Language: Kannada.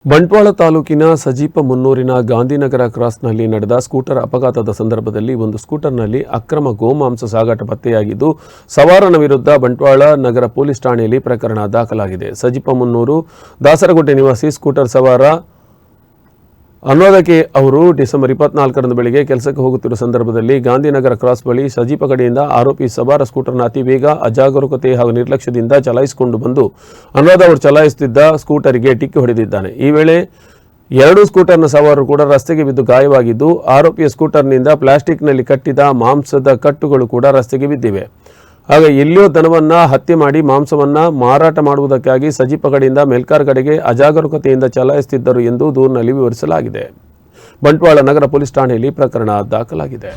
ಬಂಟ್ವಾಳ ತಾಲೂಕಿನ ಸಜೀಪ ಮುನ್ನೂರಿನ ಗಾಂಧಿನಗರ ಕ್ರಾಸ್ನಲ್ಲಿ ನಡೆದ ಸ್ಕೂಟರ್ ಅಪಘಾತದ ಸಂದರ್ಭದಲ್ಲಿ ಒಂದು ಸ್ಕೂಟರ್ನಲ್ಲಿ ಅಕ್ರಮ ಗೋಮಾಂಸ ಸಾಗಾಟ ಪತ್ತೆಯಾಗಿದ್ದು ಸವಾರನ ವಿರುದ್ಧ ಬಂಟ್ವಾಳ ನಗರ ಪೊಲೀಸ್ ಠಾಣೆಯಲ್ಲಿ ಪ್ರಕರಣ ದಾಖಲಾಗಿದೆ. ಸಜೀಪ ಮುನ್ನೂರು ದಾಸರಗುಡ್ಡೆ ನಿವಾಸಿ ಸ್ಕೂಟರ್ ಸವಾರ ಅನುರಾಧ ಅವರು ಡಿಸೆಂಬರ್ 24ರಂದು ಬೆಳಗ್ಗೆ ಕೆಲಸಕ್ಕೆ ಹೋಗುತ್ತಿರುವ ಸಂದರ್ಭದಲ್ಲಿ ಗಾಂಧಿನಗರ ಕ್ರಾಸ್ ಬಳಿ ಸಜೀಪ ಕಡೆಯಿಂದ ಆರೋಪಿ ಸವಾರ ಸ್ಕೂಟರ್ನ ಅತಿ ವೇಗ, ಅಜಾಗರೂಕತೆ ಹಾಗೂ ನಿರ್ಲಕ್ಷ್ಯದಿಂದ ಚಲಾಯಿಸಿಕೊಂಡು ಬಂದು ಅನುರಾಧ ಅವರು ಚಲಾಯಿಸುತ್ತಿದ್ದ ಸ್ಕೂಟರ್ಗೆ ಡಿಕ್ಕಿ ಹೊಡೆದಿದ್ದಾನೆ. ಈ ವೇಳೆ ಎರಡೂ ಸ್ಕೂಟರ್ನ ಸವಾರರು ಕೂಡ ರಸ್ತೆಗೆ ಬಿದ್ದು ಗಾಯವಾಗಿದ್ದು, ಆರೋಪಿಯ ಸ್ಕೂಟರ್ನಿಂದ ಪ್ಲಾಸ್ಟಿಕ್ನಲ್ಲಿ ಕಟ್ಟಿದ ಮಾಂಸದ ಕಟ್ಟುಗಳು ಕೂಡ ರಸ್ತೆಗೆ ಬಿದ್ದಿವೆ. ಆಗ ಎಲ್ಲಿಯೋ ದನವನ್ನ ಹತ್ಯೆ ಮಾಡಿ ಮಾಂಸವನ್ನ ಮಾರಾಟ ಮಾಡುವುದಕ್ಕಾಗಿ ಸಜೀಪ ಕಡೆಯಿಂದ ಮೆಲ್ಕಾರ್ ಕಡೆಗೆ ಅಜಾಗರೂಕತೆಯಿಂದ ಚಲಾಯಿಸುತ್ತಿದ್ದರು ಎಂದು ದೂರಿನಲ್ಲಿ ವಿವರಿಸಲಾಗಿದೆ. ಬಂಟ್ವಾಳ ನಗರ ಪೊಲೀಸ್ ಠಾಣೆಯಲ್ಲಿ ಪ್ರಕರಣ ದಾಖಲಾಗಿದೆ.